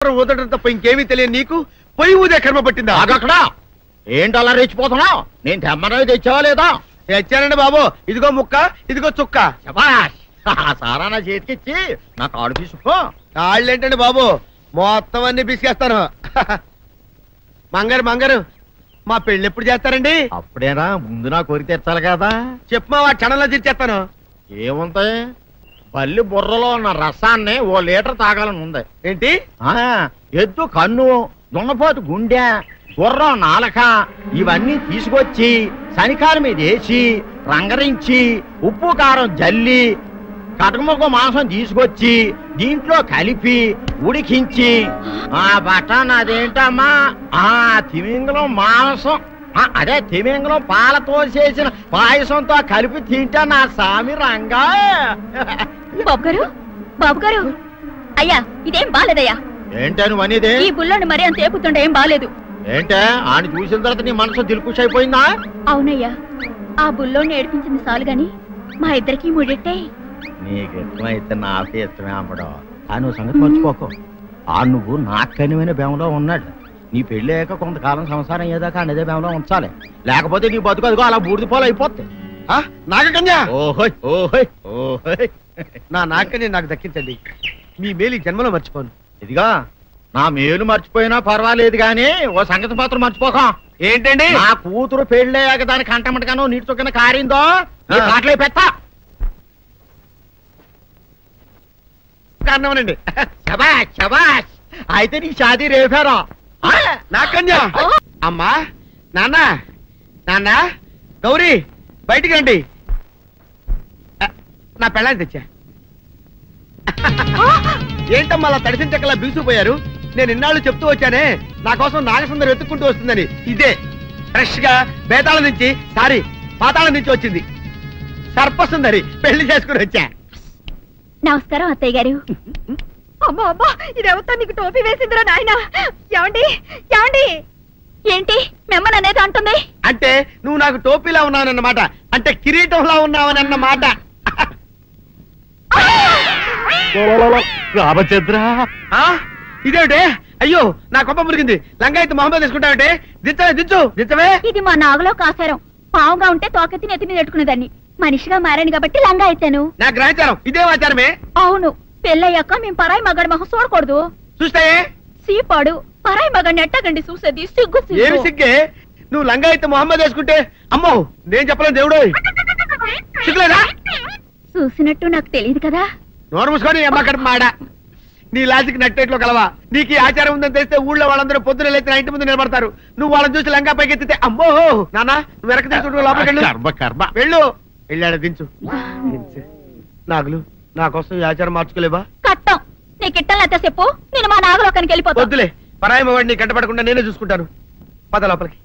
ఊదటం తప్ప ఇంకేమీ తెలియదు నీకు. పొయ్యి ఊదే కర్మ పట్టిందా? అక్కడ ఏంటి అలా రెచ్చిపోతున్నావు? నేను తెమ్మనవి తెచ్చావా లేదా? తెచ్చానండి బాబు. ఇదిగో ముక్క, ఇదిగో చుక్క. సారా నా చేతికిచ్చి నా కాడు తీసుకో. కాళ్ళు ఏంటండి బాబు, మొత్తం అన్ని పిసికేస్తాను. మంగారు మా పెళ్ళి ఎప్పుడు చేస్తారండి? అప్పుడేనా, ముందు నా కోరిక తెచ్చాలి కదా. చెప్పు మా క్షణంలో తీర్చేస్తాను. ఏముంటాయి, బల్లి బుర్రలో ఉన్న రసాన్ని 1 లీటర్ తాగాలని ఉంది. ఏంటి? ఎద్దు కన్ను, దున్నపోతు గుండె, గుర్రం నాలక ఇవన్నీ తీసుకొచ్చి శనికాల మీద వేసి రంగరించి ఉప్పు కారం జల్లి కటకముక్క మాంసం తీసుకొచ్చి దీంట్లో కలిపి ఉడికించి బటన్ అదేంటమ్మా తిమింగలం మాంసం, అదే తిమింగలం పాలతో చేసిన పాయసంతో కలిపి తింటా నా సామి రంగా. బాబు గారు అయ్యా, ఇదేం బాలేదయ్యా. ఏంటే నువ్వు అనేది? ఈ బుల్లోని మరీ అంత ఏపుతుండే ఏం బాలేదు. ఏంటే ఆయన చూసిన తర్వాత నీ మనసు దిల్కుష్ అయిపోయిందా? అవునయ్యా, ఆ బుల్లోని ఏడిపించింది చాలు గాని మా ఇద్దరికి ముడిట్టే. నీకు ఇష్టమైతే నాకే ఇష్టమే అమ్మడం. ఆ నువ్వు సంగతి మర్చిపోకు. ఆ నువ్వు నాకు కనివైన బేమలో ఉన్నాడు. నీ పెళ్లి అయ్యాక కొంతకాలం సంసారం ఏదాకా అదే బేమలో ఉంచాలి, లేకపోతే నీ బతుకు అదిగో అలా బూడిదిపోలు అయిపోతాయి. నాగకన్యా, ఓహోయ్ ఓహోయ్ ఓహోయ్, నా నాగకన్య నాకు దక్కించండి. మీ మేలు జన్మలో మర్చిపోను. ఇదిగా నా మేలు మర్చిపోయినా పర్వాలేదు గాని ఓ సంగతి మాత్రం మర్చిపోక. ఏంటండి? నా కూతురు పెళ్ళయ్యాక దానికి కంటమటగానో నీటి చుక్కన కారిందో కాట్లే పెట్ట కారణమనండి. శబాష్ శబాష్, అయితే నీ షాదీ రేపారా? నాకన్యా, అమ్మా, నాన్న, గౌరీ బయటికి రండి. నా పెళ్ళాన్ని తెచ్చా. ఏంటమ్మా అలా తడిసిన చెక్కలా బిగుసిపోయారు? నేను ఇన్నాళ్ళు చెప్తూ వచ్చానే నా కోసం నాగసుందరం వెతుక్కుంటూ వస్తుందని. ఇదే ఫ్రెష్ గా బేతాళం నుంచి పాతాళం నుంచి వచ్చింది సర్పసుందరి. పెళ్లి చేసుకుని వచ్చా. నమస్కారం అత్తయ్య గారు. అమ్మా అమ్మా, ఇదేవతో నీకు టోపీ వేసిందిరా నాయన. ఏమండి ఏమండి, ఏంటి మిమ్మల్ని అనేది అంటుంది? అంటే నువ్వు నాకు టోపీలా ఉన్నావనన్నమాట, అంటే కిరీటంలా ఉన్నావని అన్నమాట. రామచంద్ర, ఇదేమిటే? అయ్యో నా కొప్ప మురిగింది. లంగా అయితే మొహమ్మద్ తీసుకుంటావంటే? దించవే. ఇది మా నాగులో కాసారం. పావుగా ఉంటే తోకెత్తి నెత్తి మీద పెట్టుకునేదాన్ని. మనిషిగా మారాను కాబట్టి లంగా అయితాను. నా గ్రహచారం ఇదే ఆచారమే. అవును, పెళ్ళయ్యాక మేము పరాయి మగాడి మొహం చూడకూడదు. చూస్తాయే సీపాడు పరాయి మగాడిని ఎట్టగండి చూసేది. సిగ్గు ఏమి సిగ్గే? నువ్వు లంగా అయితే మొహమ్మద్ వేసుకుంటే అమ్మో నేను చెప్పలేను దేవుడు. సిగ్గులేదా? చూసినట్టు నాకు తెలియదు కదా. నోరు మూసుకొని అమ్మకడ మాడ. నీ లాజిక్ నట్టేట్లో కలవా? నీకు ఈ ఆచారం ఉందని తెలిస్తే ఊళ్ళో వాళ్ళందరూ పొద్దున లేచి నా ఇంటి ముందు నిలబడతారు. నువ్వు వాళ్ళని చూసి లంగా పైకి ఎత్తితే అమ్మో నాన్న నువ్వు వెనక తీసుకుంటూ లోపలికి వెళ్ళు. వెళ్ళాడు దించు. నాగులు నా కోసం ఈ ఆచారం మార్చుకోలేవా? కట్టం నీకు ఇట్టలేత చెప్పు, నేను మా నాగలోకానికి వెళ్ళిపోతా. వద్దులే, పరాయి మవాడిని కంటపడకుండా నేనే చూసుకుంటాను. పద లోపలికి.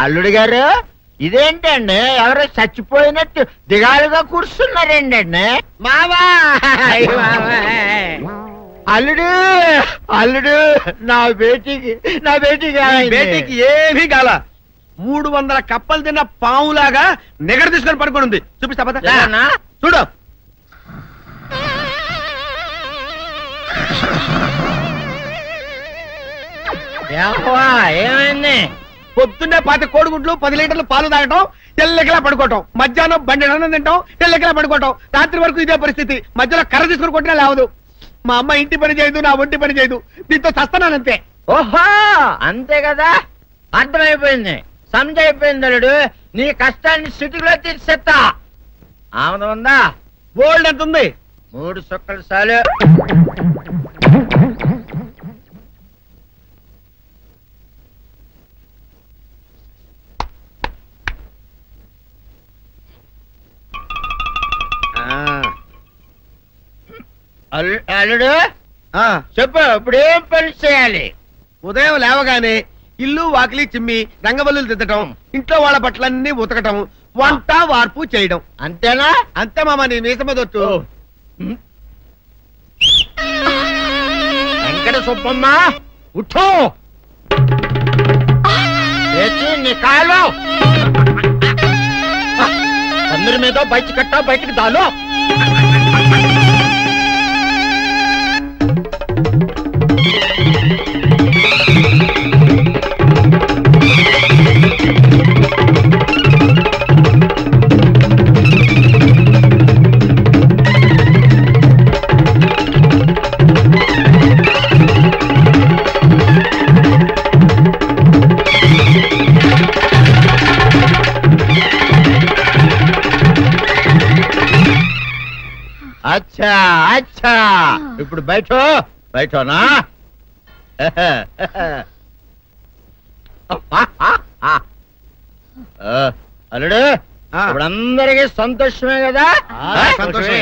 అల్లుడు గారు, ఇదేంటండి ఎవరో చచ్చిపోయినట్టు దిగాలుగా కూర్చున్నారేంటండి? మావా అల్లుడు అల్లుడు, నా బేటీకి ఏమీ కాల. 300 కప్పలు తిన్న పావులాగా నిగడ తీసుకొని పడుకొని ఉంది. చూపిస్తా పద. చూడు. ఏమైంది? పొద్దున్నే 10 కోడిగుడ్లు 10 లీటర్లు పాలు తాగటం, తెల్లకిలా పడుకోవటం. మధ్యాహ్నం బండి అన్నం తింటాం, తెల్లకిలా పడుకోవటం. రాత్రి వరకు ఇదే పరిస్థితి. మధ్యలో కర్ర తీసుకుని కొట్టినా లేవదు. మా అమ్మ ఇంటి పని చేయదు, నా ఒంటి పని చేయదు. దీంతో చస్తున్నానంతే. ఓహో అంతే కదా, అర్థమైపోయింది, సంజైపోయింది. అల్లుడు నీ కష్టాన్ని స్థితిలో తీర్చేస్తా. ఆమె ఉందా? గోల్డ్ ఎంత ఉంది? 3 సుక్కలు చాలు. అల్లుడు చెప్పు, ఇప్పుడు ఏం పని చేయాలి? ఉదయం లేవగానే ఇల్లు వాకిలి చిమ్మి రంగవల్లులు దిద్దటం, ఇంట్లో వాళ్ళ బట్టలన్నీ ఉతకటం, వంట వార్పు చేయడం. అంతేనా? అంతే మామ, నీ మీసమదొట్టు. వెంకట సుబ్బమ్మ ఉఠో. నీ కాలు అందరి మీద బయట కట్టా బయటికి దాలో అచ్చా అచ్చా ఇప్పుడు బయటనా అల్లుడు ఇప్పుడు అందరికి సంతోషమే కదా సంతోషమే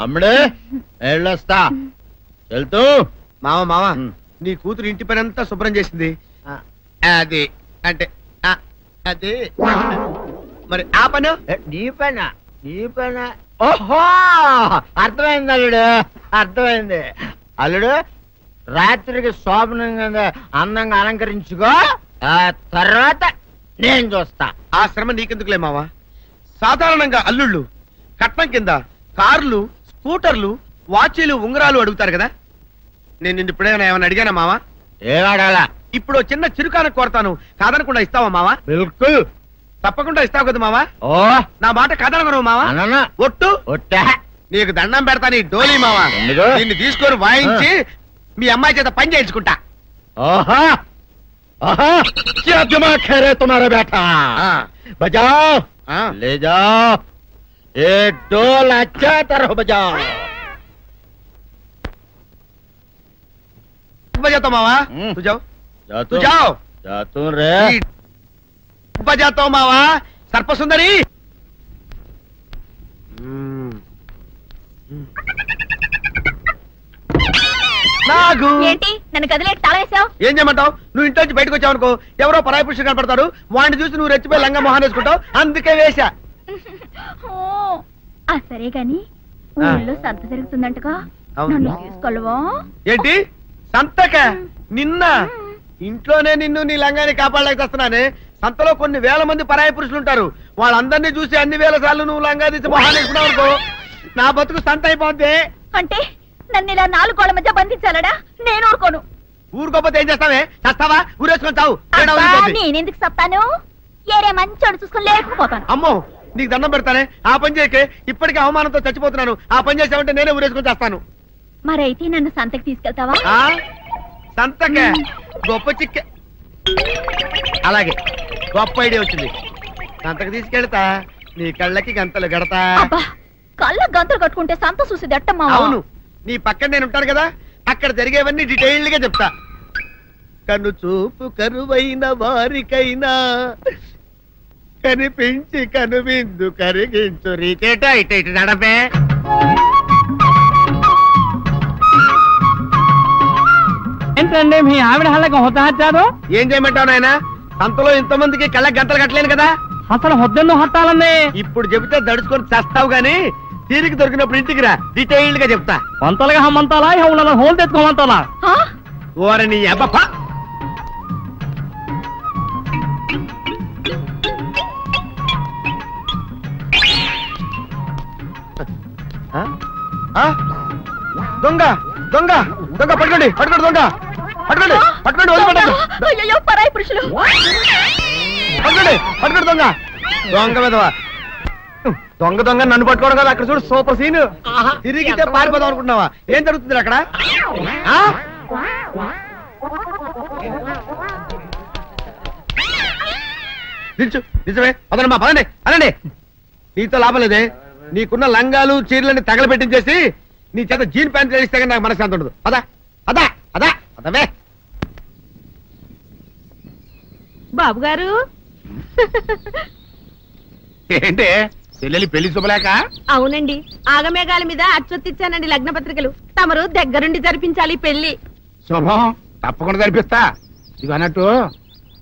అమ్ముడు వెళ్ళొస్తా వెళ్తూ మామ నీ కూతురు ఇంటి పని అంతా శుభ్రం చేసింది అది అంటే అది మరి ఆ పను నీ పైన ఓహో అర్థమైంది అల్లుడు అర్థమైంది అల్లుడు రాత్రికి శోభనంగా అందంగా అలంకరించుకో ఆ తర్వాత నేను చూస్తా ఆ శ్రమ నీకెందుకులే మావా సాధారణంగా అల్లుళ్ళు కట్నం కింద కార్లు స్కూటర్లు వాచీలు ఉంగరాలు అడుగుతారు కదా నేను నిన్ను ఇప్పుడేమైనా ఏమైనా అడిగానా మావా ఏడాడాలా ఇప్పుడు చిన్న చిరుకాను కోరతాను కాదనకుండా ఇస్తావా మావా బిల్కుల్ తప్పకుండా ఇస్తావు కదా మావా ఓ నా మాట కాదనగను మావా అననా ఒట్టు ఒట్టా నీకు దండం పెడతా నీ డోలీ మావా ఎందుకు? దీన్ని తీసుకొని వాయించి మీ అమ్మాయి చేత పని చేయించుకుంటా ओहा ओहा क्या दिमाग है रे तुम्हारा बेटा बजाओ ले जाओ ये डोल अच्छा तरह बजाओ बजाता मावा तू जाओ तू जाओ जा तू रे बजाता हूँ मावा सर्पसुंदरी ఏంటి నన్ను కదిలేటి తాళేసావు? ఏం చేయమంటావు? నువ్వు ఇంట్లో నుంచి బయటకు వచ్చావు అనుకో ఎవరో పరాయి పురుషులు కనపడతారు, వాడిని చూసి నువ్వు రెచ్చిపోయి లంగా మొహాన్ని వేసుకుంటావు, అందుకే వేశా. సరే గాని ఊళ్ళో సంత జరుగుతుందంటగా నన్ను తీసుకెళ్ళవా? ఏంటి సంతక? నిన్న ఇంట్లోనే నిన్ను నీ లంగాన్ని కాపాడలేక వస్తున్నానే. సంతలో కొన్ని వేల మంది పరాయి పురుషులు ఉంటారు, వాళ్ళందరినీ చూసి అన్ని వేల సార్లు నువ్వు లంగా తీసి మొహాన్ని వేసుకున్నావు అనుకో నా బతుకు సంత అయిపోద్ది. అంటే నన్ను ఇలా 4 గోళ్ల మధ్య బంధించాలడా? నేను ఊరుకోను. ఊరుకోపోతే ఏం చేస్తావే? చస్తావా? ఊరేసుకొని చావు. నేనెందుకు చెప్తాను? ఏరే మంచోడు చూసుకుని లేకపోతాను. అమ్మో నీకు దండం పెడతానే, ఆ పని చేయకే. ఇప్పటికే అవమానంతో చచ్చిపోతున్నాను, ఆ పని చేసావంటే నేనే ఊరేసుకొని చేస్తాను. మరైతే నన్ను సంతకి తీసుకెళ్తావా? సంతకే? గొప్ప చిక్క. అలాగే గొప్ప ఐడియా వచ్చింది. సంతకి తీసుకెళ్తా, నీ కళ్ళకి గంతలు గడతా. కళ్ళ గంతలు కట్టుకుంటే సంత చూసి దట్టమ్మా. అవును, నీ పక్కన నేను ఉంటాను కదా, అక్కడ జరిగేవన్నీ డీటెయిల్డ్ గా చెప్తా. కను చూపు కరువైన వారికైనా కనిపించి కనువిందు కరిగించు రీచేట ఇట ఇటు నడపే. ఏంటండి మీ ఆవిడ హళ్ళకి హొత్తహచ్చారు? ఏం చేయమంటావు నాయన? సంతలో ఇంతమందికి కళ్ళకి గంతలు కట్టలేను కదా. అసలు హొద్దెన్ను హట్టాలండి. ఇప్పుడు చెబితే దడుచుకొని చేస్తావు గాని తీరికి దొరికినప్పుడు ఇంటికి రా, డీటెయిల్డ్ గా చెప్తా. వంతలుగా హమ్మంతాలా ఇక హోల్ తెచ్చుకోమంటాలా? ఓర నీ అబ్బ. దొంగ దొంగ దొంగ పట్టుకోండి పట్టుకోండి దొంగ పట్టుకోండి పట్టుకోండి అయ్యో పరాయి పురుషులు. పట్టుకోండి పట్టుకోండి దొంగ దొంగ విధవా. దొంగ దొంగ నన్ను పట్టుకోవడం కదా, అక్కడ చూడు సూపర్ సీన్. తిరిగితే పారిపోదాం అనుకుంటున్నావా? ఏం జరుగుతుంది అక్కడ? నిజమే అదనమ్మా, పదండి అనండి. నీతో లాభం లేదే, నీకున్న లంగాలు చీరలని తగలబెట్టించేసి నీ చేత జీన్ ప్యాంట్ వేస్తే కానీ నాకు మనశ్శాంతి ఉండదు. అదా అదా అదా అదవే. బాబు గారు ఏంటే చెల్లెలి పెళ్లి శుభలేక? అవునండి, ఆగమేఘాల మీద అచ్చొత్తిచ్చానండి లగ్న పత్రికలు. తమరు దగ్గరుండి జరిపించాలి పెళ్లి. శుభం, తప్పకుండా జరిపిస్తా. ఇది అన్నట్టు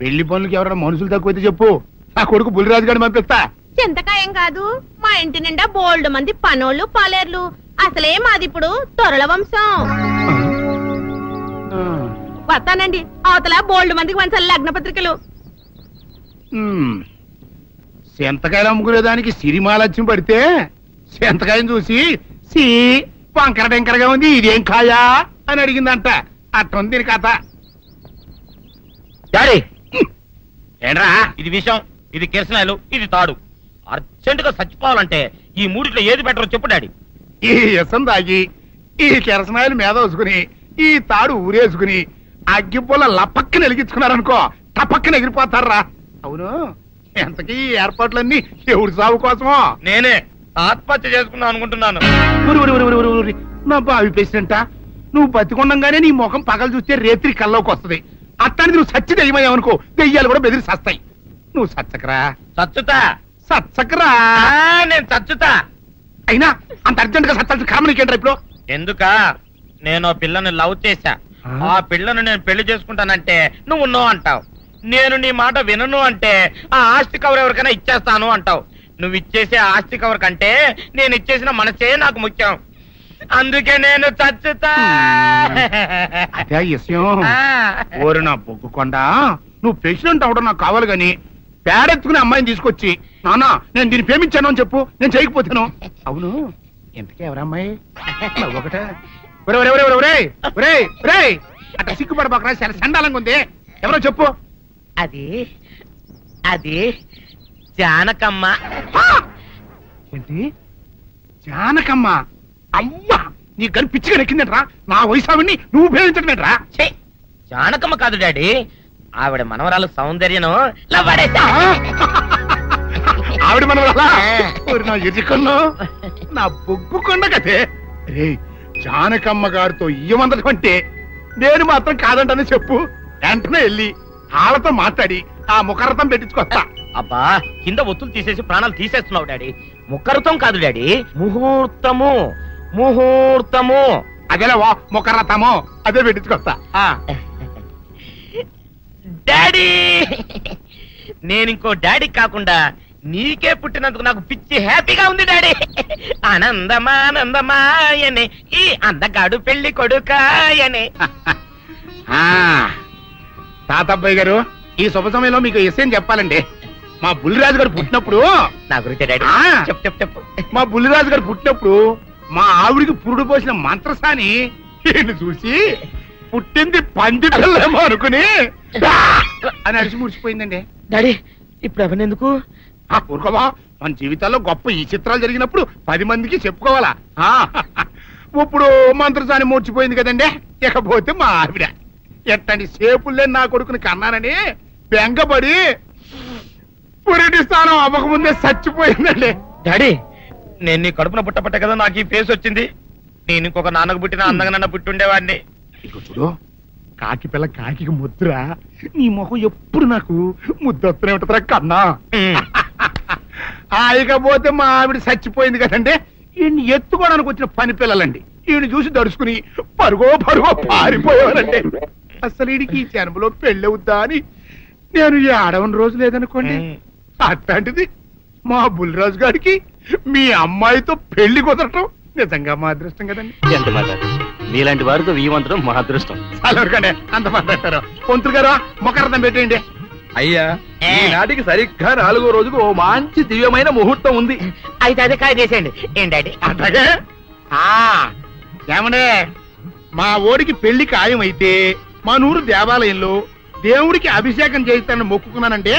పెళ్లి పనులకి ఎవరైనా మనుషులు తక్కువైతే చెప్పు, నా కొడుకు బుల్లిరాజు గారిని పంపిస్తా. చింతకాయం కాదు, మా ఇంటి నిండా బోల్డ్ మంది పనోళ్ళు పాలేర్లు. అసలే మాది ఇప్పుడు తొరల వంశం. వస్తానండి. అవతల బోల్డ్ మందికి వంచాలి లగ్న పత్రికలు. సెంతకాయలు అమ్ముకునేదానికి సిరిమాలత్యం పడితే సెంతకాయని చూసి సి వంకర టెంకరగా ఉంది, ఇదేం కాయా అని అడిగిందంట. అట్టుంది దీని కథ. డాడీ ఏంట్రా ఇది విషయం, ఇది కిరసనాయలు, ఇది తాడు. అర్జెంట్ గా చచ్చిపోవాలంటే ఈ మూడిట్లో ఏది బెటర్ చెప్పు డాడీ. ఈ ఇసం తాగి ఈ కిరసనాయలు మీద వేసుకుని ఈ తాడు ఊరేసుకుని అగ్గిపూల లపక్కన వెలిగించుకున్నారనుకో టపక్కన ఎగిరిపోతారా. అవును, ఎంతకీ ఈ ఏర్పాట్లన్నీ ఎవరి సాగు కోసమో? నేనే ఆత్మహత్య చేసుకుందాం అనుకుంటున్నాను. నా బావి పేసినంట, నువ్వు బతికొండంగానే నీ ముఖం పగలు చూస్తే రేత్రి కల్లోకి వస్తుంది. అట్టానికి నువ్వు సచ్చి దెయ్యమయ్యావనుకో దెయ్యాలు కూడా బెదిరి సస్తాయి. నువ్వు సచ్చకరా చచ్చుతా సచ్చకరా. నేను చచ్చుతా. అయినా అంత అర్జెంట్ గా సత్తాల్సిన కర్మ నీకేంట్రా ఇప్పుడు? ఎందుక నేను పిల్లని లవ్ చేశా. ఆ పిల్లను నేను పెళ్లి చేసుకుంటానంటే నువ్వు నో అంటావు. నేను నీ మాట వినను అంటే ఆ ఆస్తి కవర్ ఎవరికైనా ఇచ్చేస్తాను అంటావు. నువ్వు ఇచ్చేసే ఆస్తి కవర్ కంటే నేను ఇచ్చేసిన మనసే నాకు ముఖ్యం. అందుకే నేను చచ్చుతా. అదే విషయం. ఓరు నా బొగ్గుకొండ, నువ్వు ప్రెసిడెంట్ అవడం నాకు కావాలి గాని పేడెత్తుకునే అమ్మాయిని తీసుకొచ్చి నానా నేను దీన్ని ప్రేమించాను అని చెప్పు, నేను చేయకపోతాను. అవును, ఎంతకే ఎవరమ్మాయి? ఒకటే అట్లా సిగ్గుపడబాకరా, చాలా సండాలంగా ఉంది. ఎవరో చెప్పు. అది అది జానకమ్మ. ఏంటి జానకమ్మ? అమ్మా, నీ గని పిచ్చిగా నెక్కిందంట్రా. నా వయసు ఆవిడ్ని నువ్వు ప్రేమించటమేట్రా? జానకమ్మ కాదు డాడీ, ఆవిడ మనవరాలు సౌందర్యను ఆవిడ మనవరాలా? నా ఎదుకుల్లో నా బొగ్గుకొండ కదే. రే, జానకమ్మ గారితో ఇయ్యమందడం అంటే నేను మాత్రం కాదంటనే చెప్పు. వెంటనే వెళ్ళి వాళ్ళతో మాట్లాడి ఆ ముఖరథం పెట్టించుకొస్తా. అబ్బా, కింద ఒత్తులు తీసేసి ప్రాణాలు తీసేస్తున్నావు డాడీ. ముఖరథం కాదు డాడీ, ముహూర్తము. ముహూర్తము అదేలా ముఖరథము, అదే పెట్టించుకొస్తా. డాడీ, నేను ఇంకో డాడీ కాకుండా నీకే పుట్టినందుకు నాకు పిచ్చి హ్యాపీగా ఉంది డాడీ. ఆనందమానందమాయనే ఈ అందగాడు పెళ్లి కొడుకాయనే. తాతబ్బాయి గారు, ఈ శుభ సమయంలో మీకు విషయం చెప్పాలండి. మా బుల్లిరాజు గారు పుట్టినప్పుడు నా గురించి డాడీ చెప్పు చెప్పు. మా బుల్లిరాజు గారు పుట్టినప్పుడు మా ఆవిడికి పురుడు పోసిన మంత్రసాని ఈయన్ని చూసి పుట్టింది పంది పిల్లేమో అనుకుని అని అరిచి ముడిచిపోయిందండి. డాడీ ఇప్పుడు ఎవరినెందుకు? ఊరుకోవా, మన జీవితాల్లో గొప్ప ఈ చిత్రాలు జరిగినప్పుడు 10 మందికి చెప్పుకోవాలా. ఇప్పుడు మంత్రసాని మూర్చిపోయింది కదండి. ఇకపోతే మా ఆవిడ ఎట్టండి సేపుల్లే నా కొడుకుని కన్నానని బెంగపడి పురిటి స్థానం అవ్వకముందే చచ్చిపోయిందండి. డాడీ, నేను నీ కడుపున పుట్టపట్ట కదా నాకు ఈ ఫేస్ వచ్చింది. నేను ఇంకొక నాన్నకు పుట్టిన అందంగా నన్ను పుట్టుండేవాడిని. ఇక చూడు, కాకి పిల్ల కాకి ముద్దురా. నీ ముఖం ఎప్పుడు నాకు ముద్దొస్తూనే ఉంటుందిరా కన్నా. ఇకపోతే మా ఆవిడ చచ్చిపోయింది కదండి. ఈయన్ని ఎత్తుకోవడానికి వచ్చిన పని పిల్లలండి. ఈయన చూసి దడుచుకుని పరుగో పారిపోయేవారండి. అసలు ఈడికి ఈ జన్మలో పెళ్ళవుద్దా అని నేను ఈ ఆడవని రోజు లేదనుకోండి. అట్లాంటిది మా బుల్లిరాజు గారికి మీ అమ్మాయితో పెళ్లి కుదరటం నిజంగా మా అదృష్టం కదండి. ఎంత మాట్లాడు, మీలాంటి వారితో వీయమంతరం మా అదృష్టం. అలాగండి, అంత మాట్లాడతారు. పొంతులు గారు ముఖరథం పెట్టేయండి. అయ్యా, ఈనాటికి సరిగ్గా 4వ రోజుకు ఓ మంచి దివ్యమైన ముహూర్తం ఉంది. అయితే అదే కాయ చేసేయండి. ఏం డాడీ? అట్లాగే. ఏమండే, మా ఓడికి పెళ్లి ఖాయం అయితే మా నూరు దేవాలయంలో దేవుడికి అభిషేకం చేయిస్తానని మొక్కుకున్నానంటే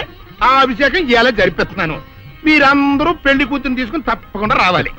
ఆ అభిషేకం ఇలా జరిపిస్తున్నాను. మీరందరూ పెళ్లి కూతురు తీసుకుని తప్పకుండా రావాలి.